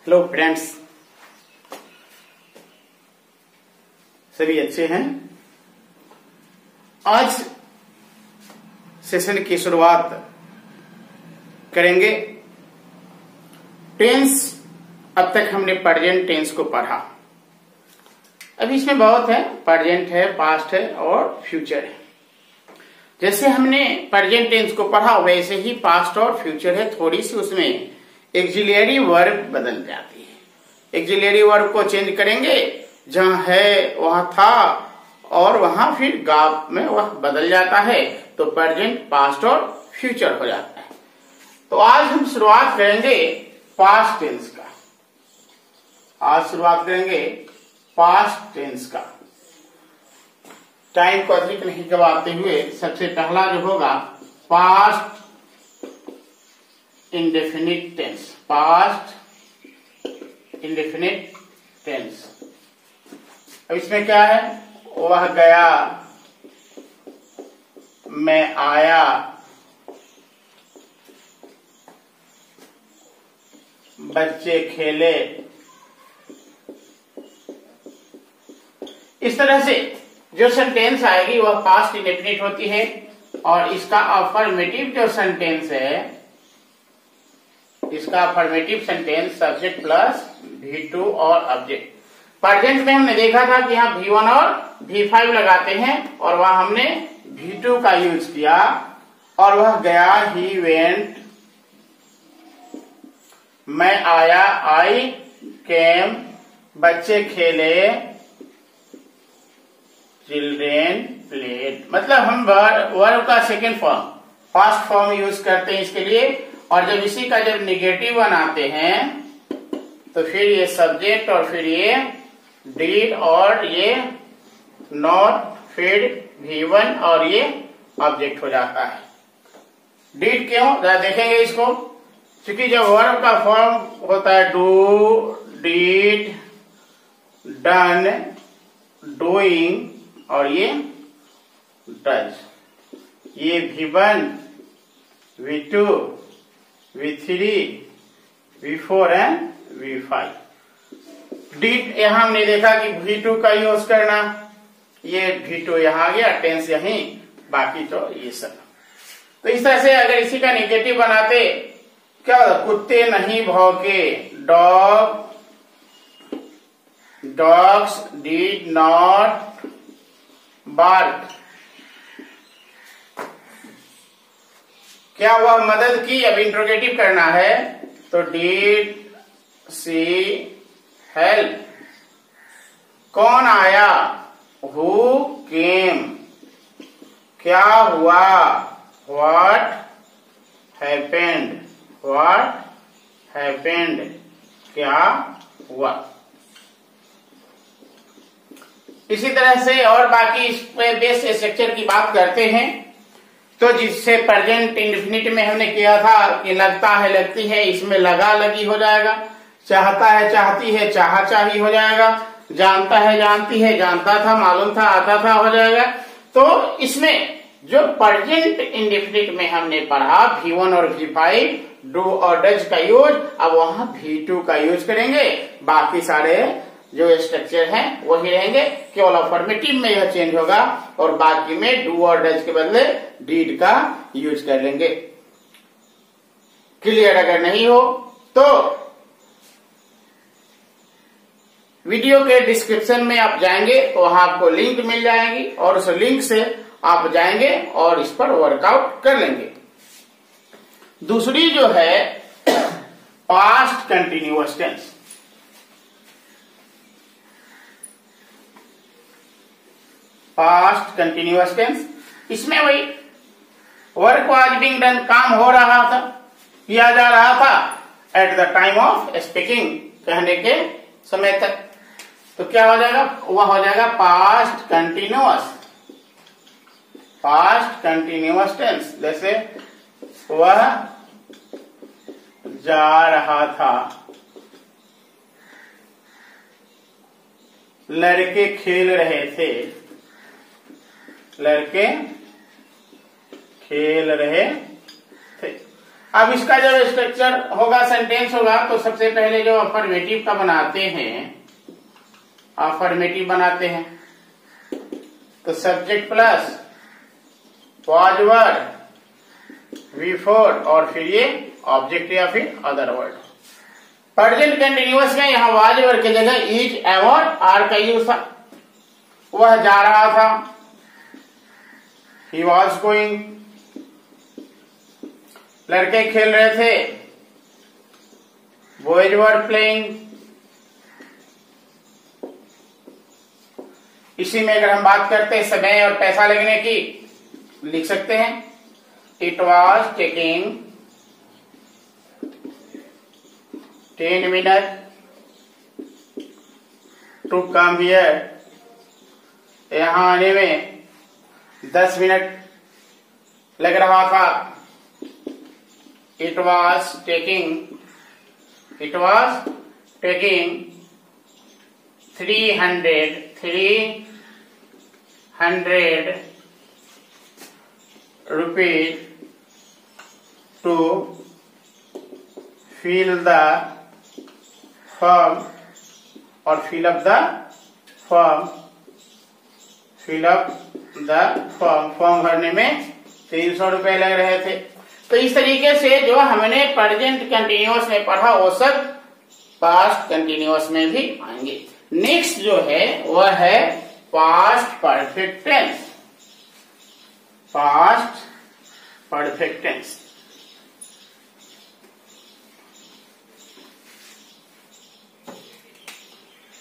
Hello friends, सभी अच्छे हैं। आज सेशन की शुरुआत करेंगे। टेंस, अब तक हमने प्रेजेंट टेंस को पढ़ा। अभी इसमें बहुत है, प्रेजेंट है, पास्ट है और फ्यूचर है। जैसे हमने प्रेजेंट टेंस को पढ़ा वैसे ही पास्ट और फ्यूचर है। थोड़ी सी उसमें एक्सिलरी वर्ब बदल जाती है। एक्सिलरी वर्ब को चेंज करेंगे, जहां है वहां था और वहां फिर गाप में वह बदल जाता है, तो प्रेजेंट, पास्ट और फ्यूचर हो जाता है। तो आज हम शुरुआत करेंगे पास्ट टेंस का। आज शुरुआत करेंगे पास्ट टेंस का। टाइम को अधिक नहीं गवाते हुए सबसे पहला जो होगा past indefinite tense. Past indefinite tense. अब इसमें क्या है? वह गया, मैं आया, बच्चे खेले। इस तरह से जो सेंटेंस आएगी वह पास्ट इंडेफिनिट होती है। और इसका अफर्मेटिव जो सेंटेंस है, इसका affirmative sentence subject plus V2 और ऑब्जेक्ट। प्रेजेंट में हमने देखा था कि यहाँ V1 और V5 लगाते हैं और वह हमने V2 का यूज किया। और वह गया, ही वेंट, मैं आया, आई केम, बच्चे खेले, चिल्ड्रेन प्लेड। मतलब हम वर्ब का second form, first form use करते हैं इसके लिए। और जब इसी का जब निगेटिव बनाते हैं तो फिर ये सब्जेक्ट और फिर ये डीड और ये नॉट, फिर V1 और ये ऑब्जेक्ट हो जाता है। डीड क्यों? जरा देखेंगे इसको। क्योंकि जब वर्ब का फॉर्म होता है डू, डीड, डन, डूइंग और ये डज, ये V1, V2, V3, V4 and V5। Deed यहां हमने देखा कि V2 का यूज करना, ये V2 यहां आ गया, टेंस यहीं, बाकी तो ये सब। तो इस तरह से अगर इसी का नेगेटिव बनाते, क्या होता? कुत्ते नहीं भौंके, डॉग्स डिड नॉट बार्क। क्या वह मदद की? अब इंट्रोगेटिव करना है तो डिड सी हेल्प। कौन आया? Who came. क्या हुआ? What happened. व्हाट हैपेंड, क्या हुआ। इसी तरह से और बाकी इस पे बेस स्ट्रक्चर की बात करते हैं। तो जिससे प्रेजेंट इंडेफिनिट में हमने किया था कि लगता है, लगती है, इसमें लगा, लगी हो जाएगा। चाहता है, चाहती है, चाहा, चाही हो जाएगा। जानता है, जानती है, जानता था, मालूम था, आता था हो जाएगा। तो इसमें जो प्रेजेंट इंडेफिनिट में हमने पढ़ा V1 और V5, डू और डज का यूज, अब वहां V2 का यूज करेंगे। बाकी सारे जो स्ट्रक्चर है वही रहेंगे, केवल अफर्मेटिव में यह चेंज होगा और बाकी में डू और डज के बदले डीड का यूज कर लेंगे। क्लियर अगर नहीं हो तो वीडियो के डिस्क्रिप्शन में आप जाएंगे तो वहां आपको लिंक मिल जाएगी और उस लिंक से आप जाएंगे और इस पर वर्कआउट कर लेंगे। दूसरी जो है past continuous tense. Past continuous tense, इसमें वही वर्क वाज बीइंग डन, काम हो रहा था, किया जा रहा था at the time of speaking, कहने के समय तक। तो क्या हो जाएगा? वह हो जाएगा past continuous. Past continuous tense. जैसे वह जा रहा था, लड़के खेल रहे थे, लड़के खेल रहे थे। अब इसका जब स्ट्रक्चर होगा, सेंटेंस होगा, तो सबसे पहले जो अफर्मेटिव का बनाते हैं, अफर्मेटिव बनाते हैं, तो subject plus was word before और फिर ये ऑब्जेक्ट या फिर अदर वर्ड। प्रेजेंट कंटिन्यूअस में यहां वाज वर्ड की जगह इज, एवर, आर का यूज था। वह जा रहा था, ही वॉज गोइंग। लड़के खेल रहे थे, बॉयज वर प्लेइंग। इसी में अगर हम बात करते हैं समय और पैसा लगने की, लिख सकते हैं it was taking 10 minute to come here. यहां आने में 10 मिनट लग रहा था। It was taking 300 rupees to fill the form और fill up the form form भरने में 300 रुपए लग रहे थे। तो इस तरीके से जो हमने प्रेजेंट कंटिन्यूअस में पढ़ा वो सब पास्ट कंटिन्यूअस में भी आएंगे। नेक्स्ट जो है वह है past perfect tense. Past perfect tense,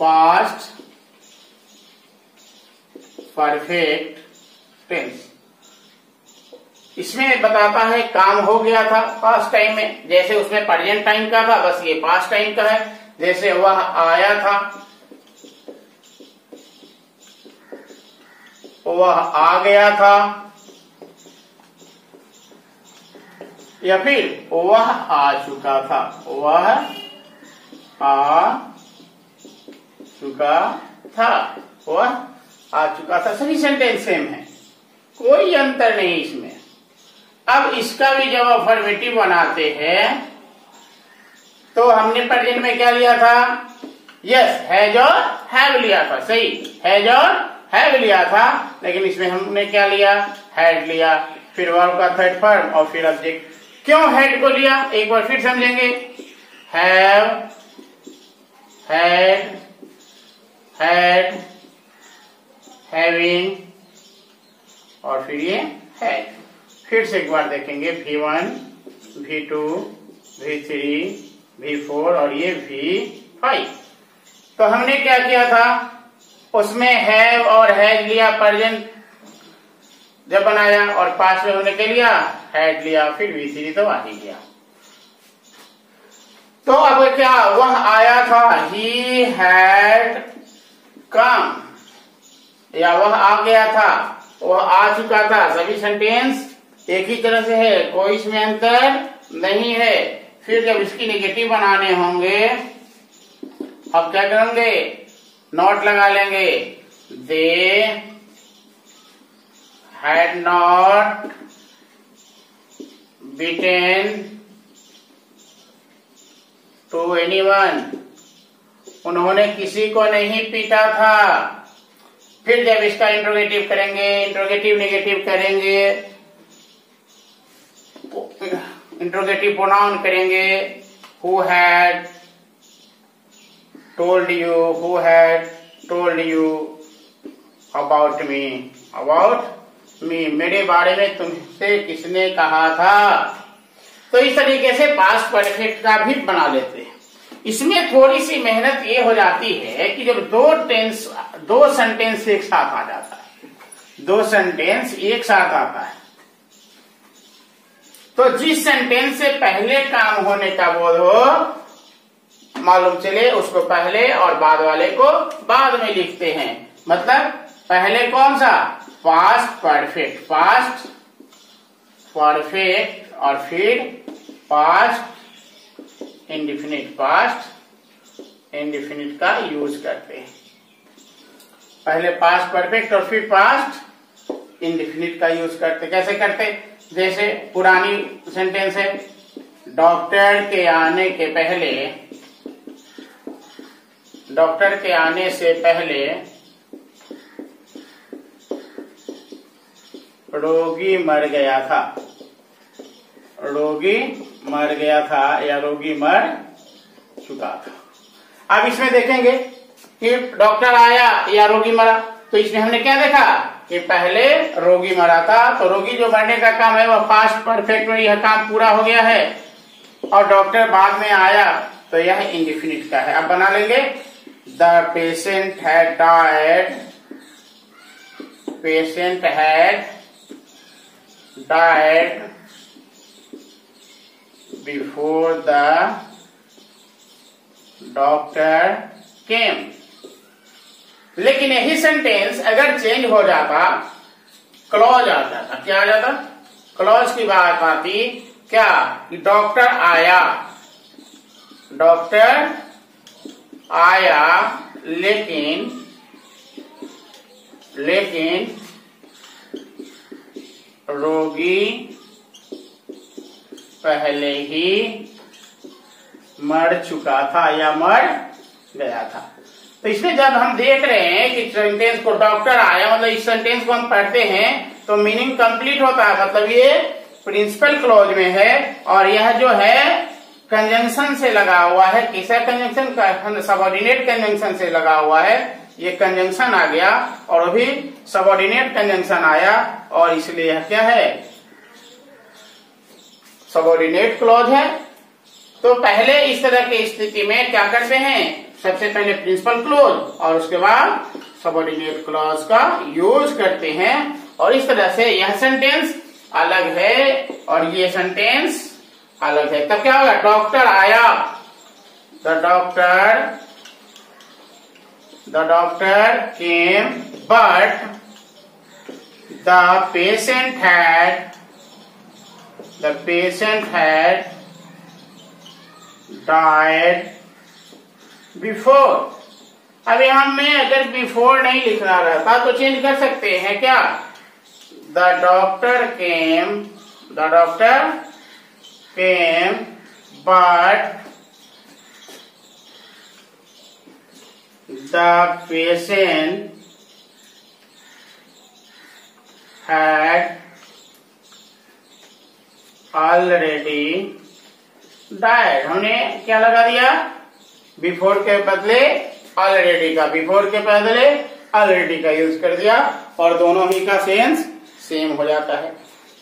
past perfect tense, इसमें बताता है काम हो गया था पास्ट टाइम में, जैसे उसमें प्रेजेंट टाइम का था, बस ये पास्ट टाइम का है। जैसे वह आया था, वह आ गया था, या फिर वह आ चुका था, वह आ चुका था, वह आ चुका था। सभी सेंटेंस सेम है, कोई अंतर नहीं इसमें। अब इसका भी जब अफर्मेटिव बनाते हैं तो हमने प्रेजेंट में क्या लिया था? यस, हैज और हैव लिया था। सही, हैज और हैव लिया था, लेकिन इसमें हमने क्या लिया? हैड लिया। फिर वर्ब का थर्ड फॉर्म और फिर ऑब्जेक्ट। क्यों हैड को लिया एक बार फिर समझेंगे। हैव, हैड, हैड, हैविंग और फिर ये हैड। फिर से एक बार देखेंगे, V1, V2, V3, V4 और ये V5। तो हमने क्या किया था? उसमें हैव और हैज लिया प्रेजेंट जब बनाया, और पास्ट में हमने क्या लिया? हैड लिया। फिर V3 तो आ ही गया। तो अब क्या? वह आया था, ही हैड कम, या वह आ गया था, वह आ चुका था। सभी सेंटेंस एक ही तरह से है, कोई इसमें अंतर नहीं है। फिर जब इसकी नेगेटिव बनाने होंगे, अब क्या करेंगे? नॉट लगा लेंगे। They had not beaten to anyone, उन्होंने किसी को नहीं पीटा था। फिर जब इसका इंट्रोगेटिव करेंगे, इंट्रोगेटिव नेगेटिव करेंगे, इंट्रोगेटिव प्रोनाउन करेंगे। Who had told you, who had told you about me, about me, मेरे बारे में तुमसे किसने कहा था। तो इस तरीके से पास्ट परफेक्ट का भी बना लेते हैं। इसमें थोड़ी सी मेहनत ये हो जाती है कि जब दो सेंटेंस एक साथ आ जाता है, दो सेंटेंस एक साथ आता है, तो जिस सेंटेंस से पहले काम होने का बोध हो मालूम चले, उसको पहले और बाद वाले को बाद में लिखते हैं। मतलब पहले कौन सा? पास्ट परफेक्ट, पास्ट परफेक्ट, और फिर पास्ट इंडेफिनिट, पास्ट इंडेफिनिट का यूज करते हैं। पहले पास्ट परफेक्ट और फिर पास्ट इंडेफिनिट का यूज करते। कैसे करते? जैसे पुरानी सेंटेंस है, डॉक्टर के आने से पहले रोगी मर गया था या रोगी मर चुका था। अब इसमें देखेंगे कि डॉक्टर आया या रोगी मरा, तो इसमें हमने क्या देखा कि पहले रोगी मरा था, तो रोगी जो मरने का काम है वह पास्ट परफेक्ट में यह काम पूरा हो गया है, और डॉक्टर बाद में आया तो यह इंडेफिनिट का है। अब बना लेंगे the patient had died before the doctor केम। लेकिन यही सेंटेंस अगर चेंज हो जाता, क्लॉज आ जाता, क्या आ जाता, क्लॉज की बात आती क्या कि डॉक्टर आया लेकिन रोगी पहले ही मर चुका था या मर गया था। तो इसमें जब हम देख रहे हैं कि सेंटेंस को डॉक्टर आया, मतलब इस सेंटेंस को हम पढ़ते हैं तो मीनिंग कंप्लीट होता है, मतलब ये प्रिंसिपल क्लॉज में है, और यह जो है कंजंक्शन से लगा हुआ है। किसा कंजंक्शन का, सबऑर्डिनेट कंजंक्शन से लगा हुआ है। ये कंजंक्शन आ गया और अभी सबऑर्डिनेट कंजंक्शन आया, और इसलिए यह क्या है, सबऑर्डिनेट क्लॉज है। तो पहले इस तरह की स्थिति में क्या करते हैं, सबसे पहले प्रिंसिपल क्लॉज और उसके बाद सबऑर्डिनेट क्लॉज का यूज करते हैं, और इस तरह से यह सेंटेंस अलग है और ये सेंटेंस अलग है। तब क्या होगा, डॉक्टर आया, the doctor came but the patient had died before. अब यहां में अगर बिफोर नहीं लिखना रहता तो चेंज कर सकते हैं क्या, the doctor came but the patient had already died. हमने क्या लगा दिया, बिफोर के बदले ऑलरेडी का, बिफोर के बदले ऑलरेडी का यूज कर दिया, और दोनों ही का सेंस सेम हो जाता है।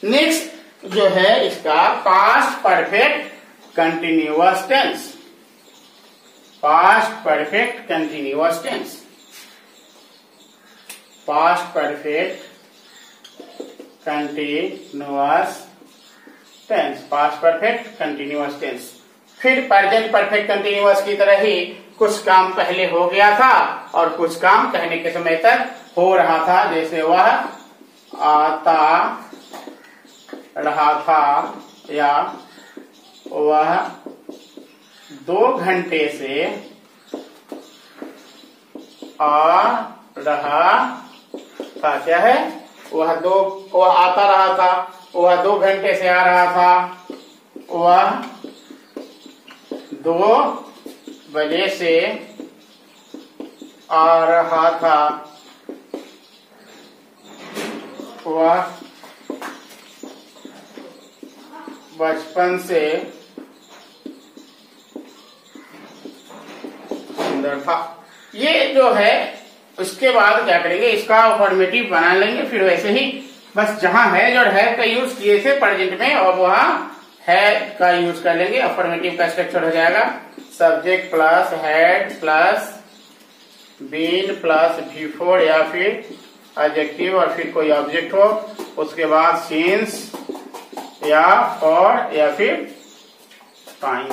नेक्स्ट जो है इसका past perfect continuous tense. Past perfect continuous tense, past perfect continuous tense, past perfect continuous tense. फिर प्रेजेंट परफेक्ट कंटिन्यूअस की तरह ही कुछ काम पहले हो गया था और कुछ काम कहने के समय तक हो रहा था, जैसे वह आता रहा था या वह 2 घंटे से आ रहा था। क्या है, वह आता रहा था, वह 2 घंटे से आ रहा था, वह 2 बजे से आ रहा था, वह बचपन से सुंदर था। ये जो है उसके बाद क्या करेंगे, इसका अफर्मेटिव बना लेंगे। फिर वैसे ही बस जहां है जो है का यूज किए थे प्रेजेंट में, और वहां है का यूज कर लेंगे। अफर्मेटिव का स्ट्रक्चर हो जाएगा subject plus had plus been plus before या फिर एडजेक्टिव और फिर कोई ऑब्जेक्ट हो, उसके बाद सिंस या फॉर या फिर टाइम,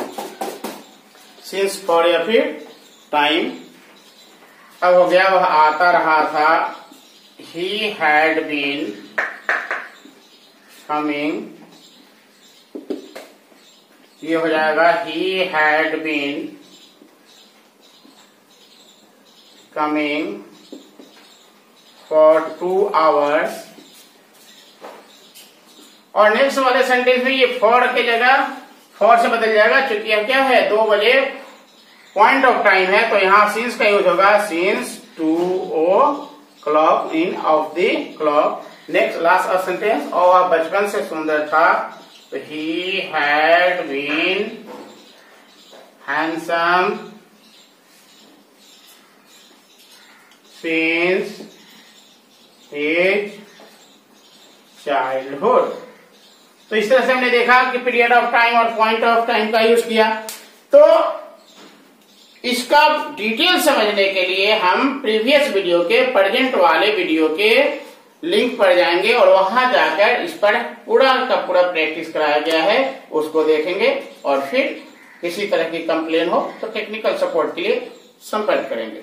सिंस फॉर या फिर टाइम। अब हो गया वह आता रहा था, he had been coming, ये हो जाएगा he had been coming for 2 hours। और नेक्स्ट वाले सेंटेंस में ये फॉर के जगह फॉर से बदल जाएगा, चूंकि अब क्या है 2 बजे पॉइंट ऑफ टाइम है, तो यहाँ सिंस का यूज होगा, since 2 o'clock in of the clock. Next last sentence, और वह बचपन से सुंदर था, तो ही had been handsome since his childhood. तो इस तरह से हमने देखा कि पीरियड ऑफ टाइम और पॉइंट ऑफ टाइम का यूज किया। तो इसका डिटेल समझने के लिए हम प्रीवियस वीडियो के, प्रेजेंट वाले वीडियो के लिंक पर जाएंगे और वहां जाकर इस पर पूरा का पूरा प्रैक्टिस कराया गया है, उसको देखेंगे और फिर किसी तरह की कंप्लेन हो तो टेक्निकल सपोर्ट के लिए संपर्क करेंगे।